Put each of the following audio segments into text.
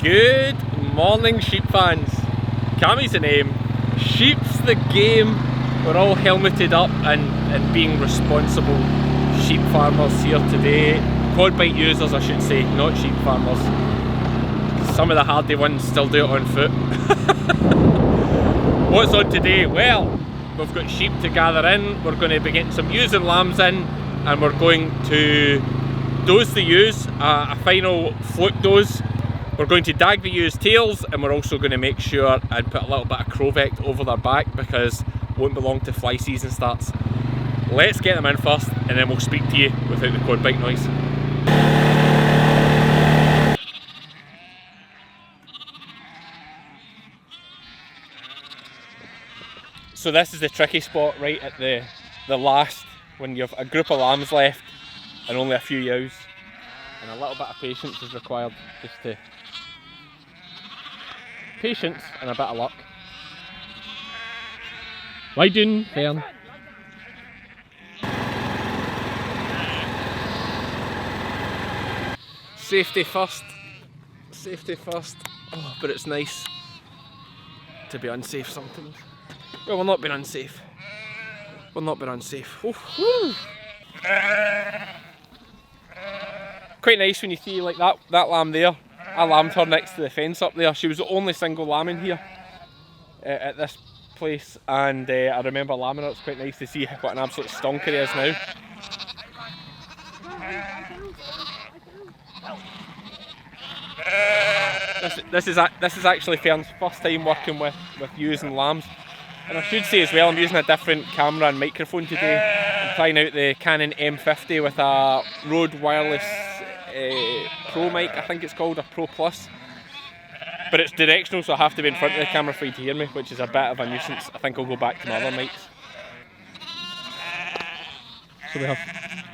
Good morning, sheep fans. Cammy's the name, sheep's the game. We're all helmeted up and being responsible sheep farmers here today. Quad bike users, I should say, not sheep farmers. Some of the hardy ones still do it on foot. What's on today? Well, we've got sheep to gather in. We're going to be getting some ewes and lambs in, and we're going to dose the ewes, a final fluke dose. We're going to dag the ewes' tails, and we're also going to make sure and put a little bit of Crovect over their back because it won't be long till fly season starts. Let's get them in first, and then we'll speak to you without the quad bike noise. So this is the tricky spot right at the last, when you've a group of lambs left and only a few ewes, and a little bit of patience is required, just to patience and a bit of luck. Lie down, Fern. Safety first, safety first. Oh, but it's nice to be unsafe sometimes. Well, we're not being unsafe. We're not being unsafe. Oh, quite nice when you see like that lamb there. I lambed her next to the fence up there. She was the only single lamb in here at this place, and I remember lambing her. It's quite nice to see what an absolute stonker he is now. This is actually Fern's first time working with ewes and lambs. And I should say as well, I'm using a different camera and microphone today. I'm trying out the Canon M50 with a Rode wireless Pro mic, I think it's called, a Pro Plus. But it's directional, so I have to be in front of the camera for you to hear me, which is a bit of a nuisance. I think I'll go back to my other mics. So we have,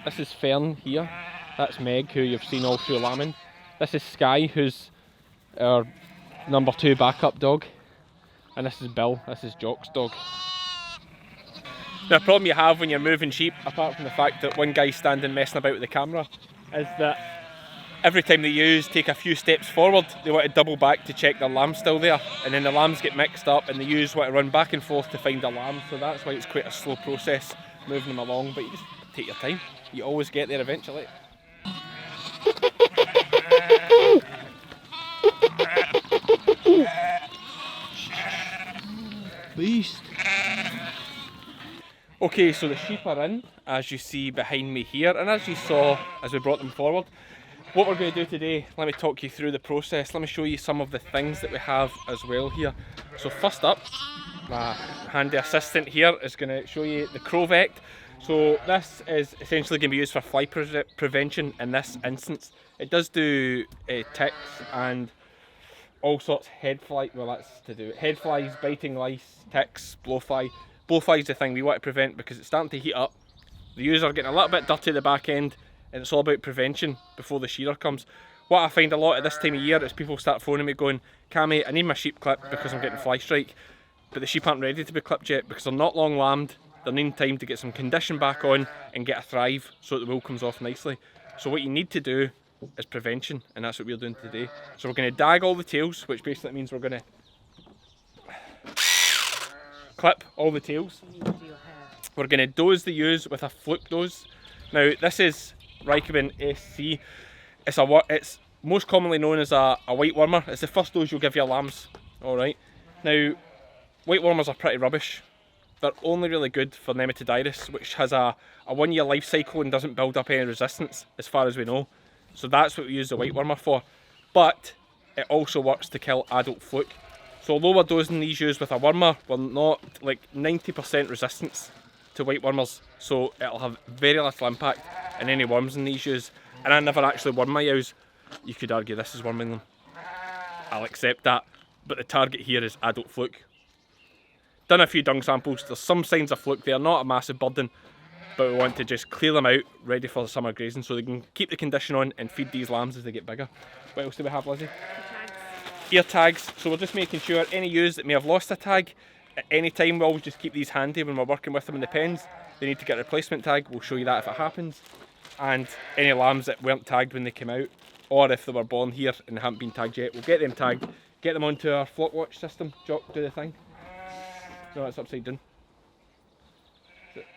this is Fern here. That's Meg, who you've seen all through lambing. This is Sky, who's our number 2 backup dog. And this is Bill, this is Jock's dog. Now, the problem you have when you're moving sheep, apart from the fact that one guy's standing messing about with the camera, is that every time the ewes take a few steps forward, they want to double back to check their lamb's still there, and then the lambs get mixed up and the ewes want to run back and forth to find a lamb, so that's why it's quite a slow process moving them along, but you just take your time. You always get there eventually. Beast. Okay, so the sheep are in, as you see behind me here, and as you saw as we brought them forward. What we're going to do today, let me talk you through the process. Let me show you some of the things that we have as well here. So first up, my handy assistant here is going to show you the Crovect. So this is essentially going to be used for fly prevention in this instance. It does do ticks and all sorts of head fly, well that's to do head flies, biting lice, ticks, blowfly. Blowfly is the thing we want to prevent because it's starting to heat up. The ewes are getting a little bit dirty at the back end, and it's all about prevention before the shearer comes. What I find a lot at this time of year is people start phoning me going, Cammy, I need my sheep clipped because I'm getting fly strike, but the sheep aren't ready to be clipped yet because they're not long lambed. They're needing time to get some condition back on and get a thrive so that the wool comes off nicely. So what you need to do is prevention, and that's what we're doing today. So we're going to dag all the tails, which basically means we're going to clip all the tails. We're going to dose the ewes with a fluke dose. Now this is Rycoben SC. It's most commonly known as a white wormer. It's the first dose you'll give your lambs. Alright. Now, white wormers are pretty rubbish. They're only really good for Nematodirus, which has a 1-year life cycle and doesn't build up any resistance, as far as we know. So that's what we use the white wormer for. But it also works to kill adult fluke. So although we're dosing these ewes with a wormer, we're not like 90% resistance to white wormers. So it'll have very little impact on any worms in these ewes. And I never actually worm my ewes. You could argue this is worming them. I'll accept that. But the target here is adult fluke. Done a few dung samples. There's some signs of fluke there, not a massive burden. But we want to just clear them out, ready for the summer grazing, so they can keep the condition on and feed these lambs as they get bigger. What else do we have, Lizzie? Ear tags. So we're just making sure any ewes that may have lost a tag at any time, we always just keep these handy when we're working with them in the pens. They need to get a replacement tag. We'll show you that if it happens. And any lambs that weren't tagged when they came out, or if they were born here and haven't been tagged yet, we'll get them tagged, get them onto our flock watch system. Jock, do the thing. No, it's upside down.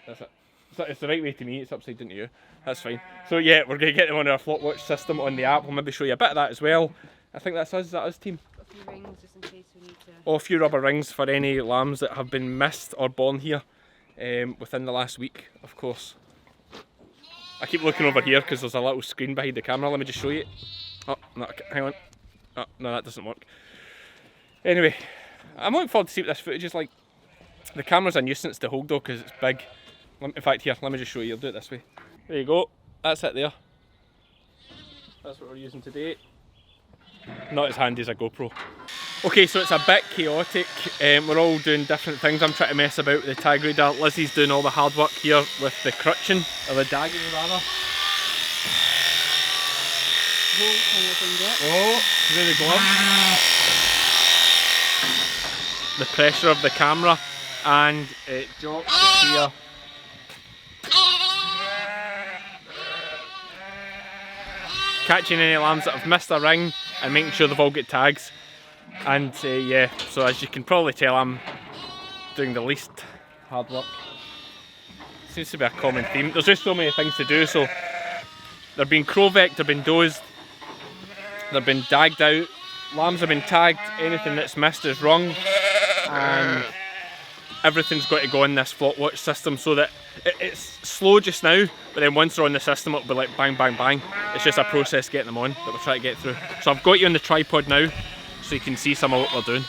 That's it. It's the right way to me, it's upside down to you. That's fine. So yeah, we're going to get them on our flock watch system on the app. We'll maybe show you a bit of that as well. I think that's us. Is that us, team? A few rings just in case we need to... Oh, a few rubber rings for any lambs that have been missed or born here within the last week, of course. I keep looking over here because there's a little screen behind the camera. Let me just show you. Oh, no, hang on. Oh, no, that doesn't work. Anyway, I'm looking forward to see what this footage is like. The camera's a nuisance to hold though because it's big. In fact, here, let me just show you. I'll do it this way. There you go. That's it there. That's what we're using today. Not as handy as a GoPro. Okay, so it's a bit chaotic. We're all doing different things. I'm trying to mess about with the tag reader. Lizzie's doing all the hard work here with the crutching, or the dagging rather. Oh, through the glove. The pressure of the camera, and it drops here. Catching any lambs that have missed a ring and making sure they've all got tags. And yeah, so as you can probably tell, I'm doing the least hard work. Seems to be a common theme. There's just so many things to do. So they're being crow-vecked, they've been dozed, they've been dagged out, lambs have been tagged, anything that's missed is wrong, and everything's got to go in this flock watch system so that it's slow just now, but then once they're on the system it'll be like bang bang bang. It's just a process getting them on that we're trying to get through. So I've got you on the tripod now so you can see some of what we're doing.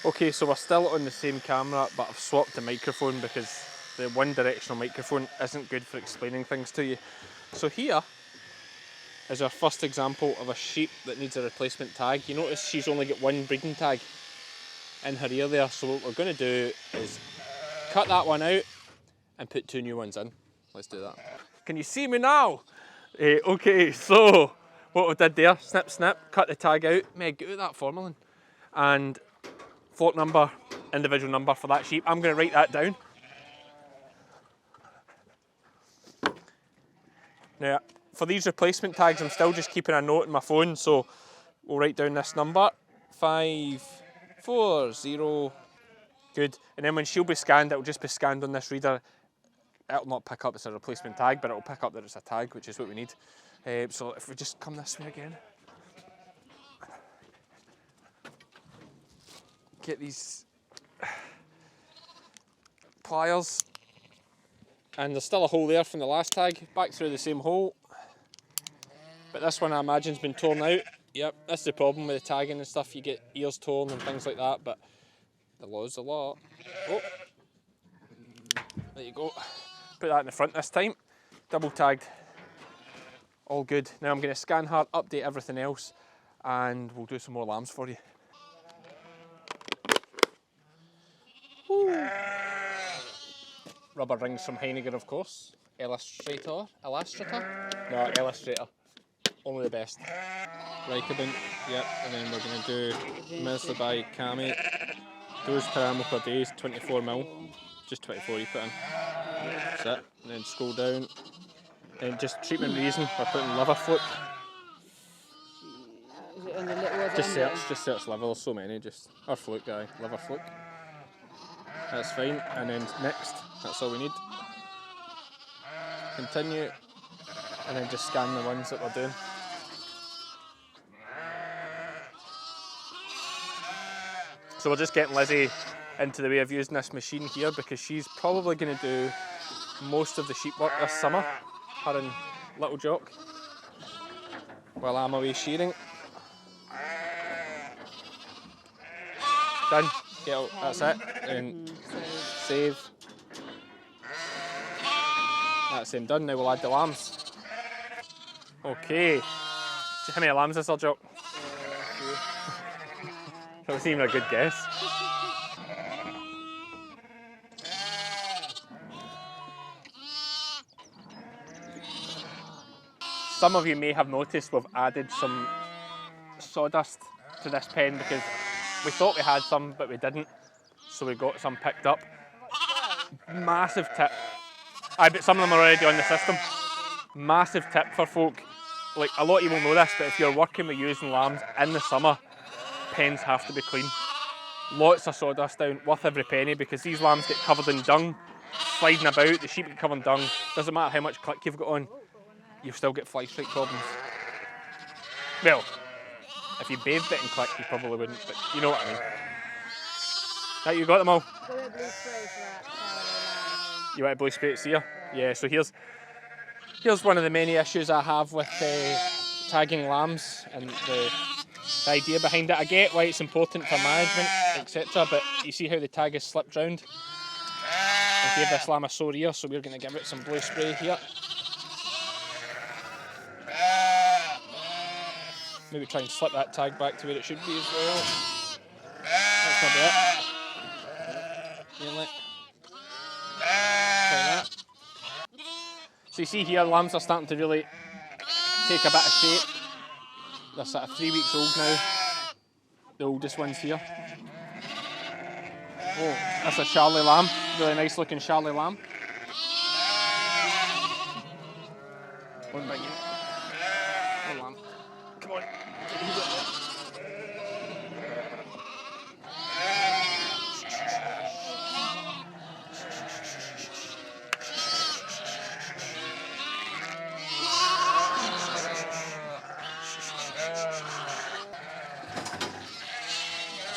Okay, so we're still on the same camera, but I've swapped the microphone because the one directional microphone isn't good for explaining things to you. So here is our first example of a sheep that needs a replacement tag. You notice she's only got one breeding tag in her ear there, so what we're going to do is cut that one out and put two new ones in. Let's do that. Can you see me now? Okay, so what we did there, snip snip, cut the tag out, Meg, get out that formalin, and flock number, individual number for that sheep. I'm going to write that down. Now, for these replacement tags, I'm still just keeping a note in my phone, so we'll write down this number, 540. Good. And then when she'll be scanned, it'll just be scanned on this reader. It'll not pick up it's a replacement tag, but it'll pick up that it's a tag, which is what we need. So if we just come this way again. Get these pliers, and there's still a hole there from the last tag, back through the same hole, but this one I imagine's been torn out. Yep, that's the problem with the tagging and stuff, you get ears torn and things like that, but the law's the law. Oh, there you go, put that in the front this time, double tagged, all good. Now I'm going to scan her, update everything else, and we'll do some more lambs for you. Rubber rings from Heiniger, of course. Illustrator? No, Illustrator. Only the best. Lycabin, yep, and then we're going to do Lizzy by Cammy. Dose per animal per day is 24 mil. Just 24 you put in. That's it. And then scroll down. And just treatment reason, we're putting liver fluke. Is it on the little Just search liver, there's so many, or fluke guy, liver fluke. That's fine, and then next, that's all we need. Continue, and then just scan the ones that we're doing. So we're just getting Lizzie into the way of using this machine here because she's probably going to do most of the sheep work this summer, her and little Jock, while I'm away shearing. Done. Get out, that's it. And save. That's them done. Now we'll add the lambs. Okay. How many lambs is there, Jock? That wasn't even a good guess. some of you may have noticed we've added some sawdust to this pen because we thought we had some but we didn't, so we got some picked up. Massive tip. I bet some of them are already on the system. Massive tip for folk. Like, a lot of you will know this, but if you're working with ewes and lambs in the summer, pens have to be clean. Lots of sawdust down, worth every penny, because these lambs get covered in dung, sliding about, the sheep get covered in dung. Doesn't matter how much click you've got on, you'll still get fly strike problems. Well, if you bathed it in click, you probably wouldn't, but you know what I mean. Right, you got them all? Blue spray for that. You want a blue spray at sear? Yeah, so here's one of the many issues I have with tagging lambs and the idea behind it. I get why it's important for management, etc., but you see how the tag is slipped round? I gave this lamb a sore ear, so we're going to give it some blue spray here. Maybe try and slip that tag back to where it should be as well. That's not it. Nearly. Like that. So you see here, lambs are starting to really take a bit of shape. They're sort of 3 weeks old now. The oldest one's here. Oh, that's a Charlie lamb. Really nice looking Charlie lamb. One big one. Lamb. Come on.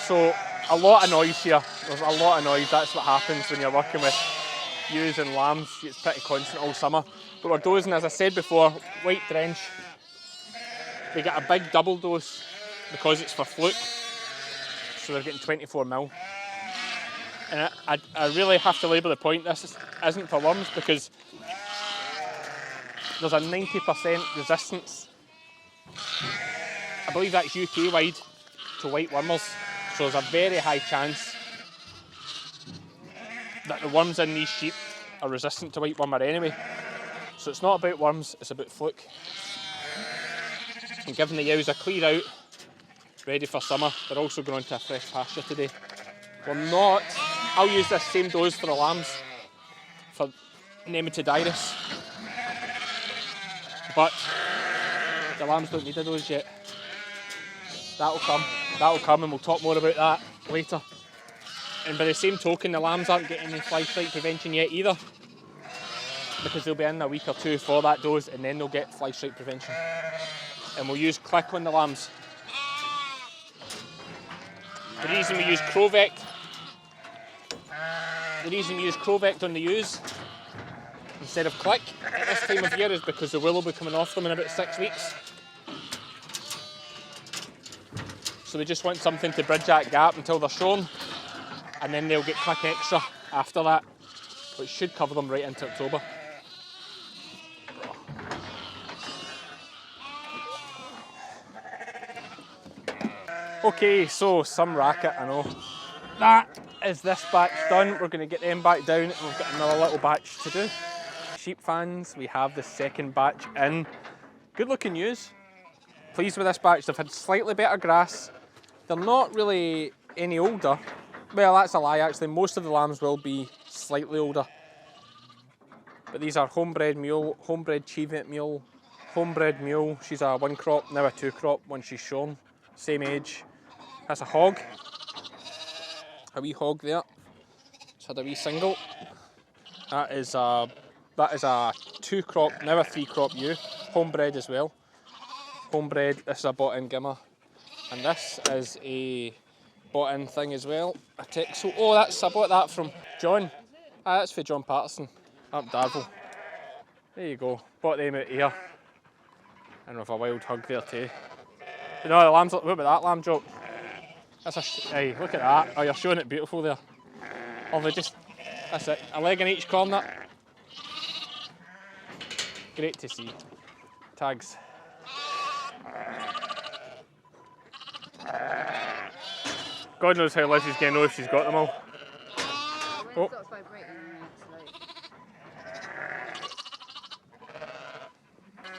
So, a lot of noise here. There's a lot of noise. That's what happens when you're working with ewes and lambs. It's pretty constant all summer. But we're dosing, as I said before, white drench. We get a big double dose because it's for fluke. So they're getting 24ml. And I really have to labour the point, this isn't for worms because there's a 90% resistance. I believe that's UK wide to white wormers. So there's a very high chance that the worms in these sheep are resistant to white wormer anyway. So it's not about worms, it's about fluke. And giving the ewes a clear out, ready for summer. They're also going on to a fresh pasture today. I'll use this same dose for the lambs for nematodirus. But the lambs don't need a dose yet. That'll come and we'll talk more about that later. And by the same token, the lambs aren't getting any fly strike prevention yet either, because they'll be in a week or two for that dose and then they'll get fly strike prevention. And we'll use click on the lambs. The reason we use Crovect on the ewes instead of click at this time of year is because the wool will be coming off them in about 6 weeks. So we just want something to bridge that gap until they're shorn, and then they'll get click extra after that, which should cover them right into October. Okay, so some racket, I know. That is this batch done. We're going to get them back down and we've got another little batch to do. Sheep fans, we have the second batch in. Good looking ewes. Pleased with this batch. They've had slightly better grass. They're not really any older. Well, that's a lie actually. Most of the lambs will be slightly older. But these are homebred mule, homebred Cheviot mule, homebred mule. She's a 1 crop, now a 2 crop when she's shorn. Same age. That's a hog. A wee hog there. Just had a wee single. That is a 2 crop, now a 3 crop ewe. Homebred as well. Homebred, this is a bought-in gimmer. And this is a bought-in thing as well. A Texel. Oh, I bought that from John. That's for John Patterson up Darvel. There you go. Bought them out here. And with a wild hug there too. You know, the lambs, what about that lamb joke? That's hey, look at that. Oh, you're showing it beautiful there. Oh, that's it. A leg in each corner. Great to see. Tags. God knows how Lizzie's going to know if she's got them all. Oh.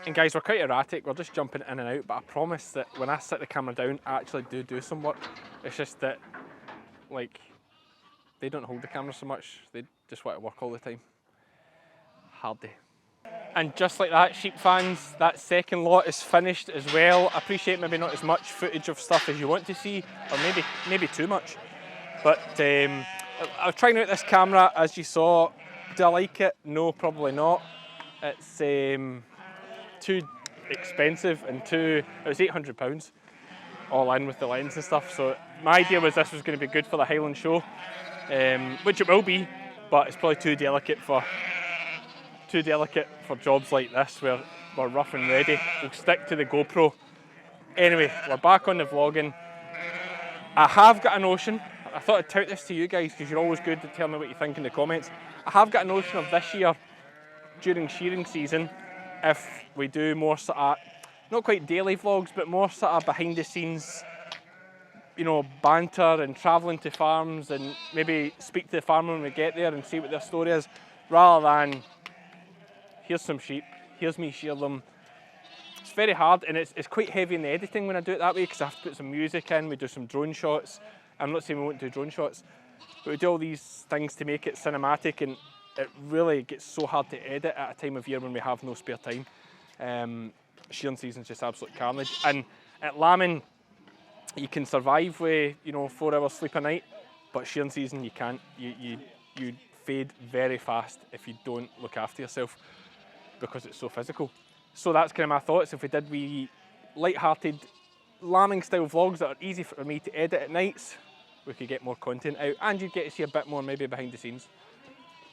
And guys, we're quite erratic, we're just jumping in and out, but I promise that when I sit the camera down, I actually do some work. It's just that, like, they don't hold the camera so much, they just want to work all the time. Hard day. And just like that, sheep fans, that second lot is finished as well. I appreciate maybe not as much footage of stuff as you want to see, or maybe too much. But I'm trying out this camera, as you saw. Do I like it? No, probably not. It's too expensive and it was £800 all in with the lens and stuff. So my idea was this was going to be good for the Highland show, which it will be, but it's probably too delicate for jobs like this where we're rough and ready. We'll stick to the GoPro. Anyway, we're back on the vlogging. I have got a notion. I thought I'd tout this to you guys because you're always good to tell me what you think in the comments. I have got a notion of this year, during shearing season, if we do more sort of, not quite daily vlogs, but more sort of behind the scenes, you know, banter and travelling to farms and maybe speak to the farmer when we get there and see what their story is, rather than here's some sheep, here's me shear them. It's very hard and it's quite heavy in the editing when I do it that way because I have to put some music in, we do some drone shots. I'm not saying we won't do drone shots, but we do all these things to make it cinematic, and it really gets so hard to edit at a time of year when we have no spare time. Shearing season's just absolute carnage. And at lambing, you can survive with, you know, 4 hours sleep a night, but shearing season you can't. You fade very fast if you don't look after yourself because it's so physical. So that's kind of my thoughts. If we did wee light-hearted lambing style vlogs that are easy for me to edit at nights, we could get more content out and you'd get to see a bit more maybe behind the scenes.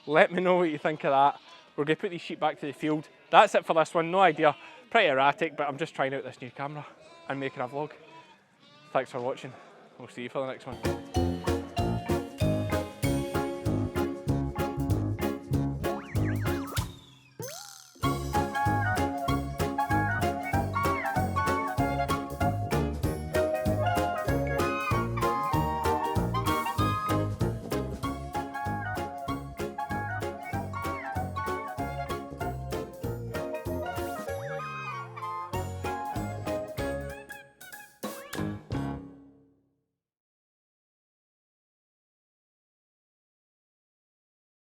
Let me know what you think of that. We're going to put these sheep back to the field. That's it for this one, no idea. Pretty erratic, but I'm just trying out this new camera and making a vlog. Thanks for watching. We'll see you for the next one.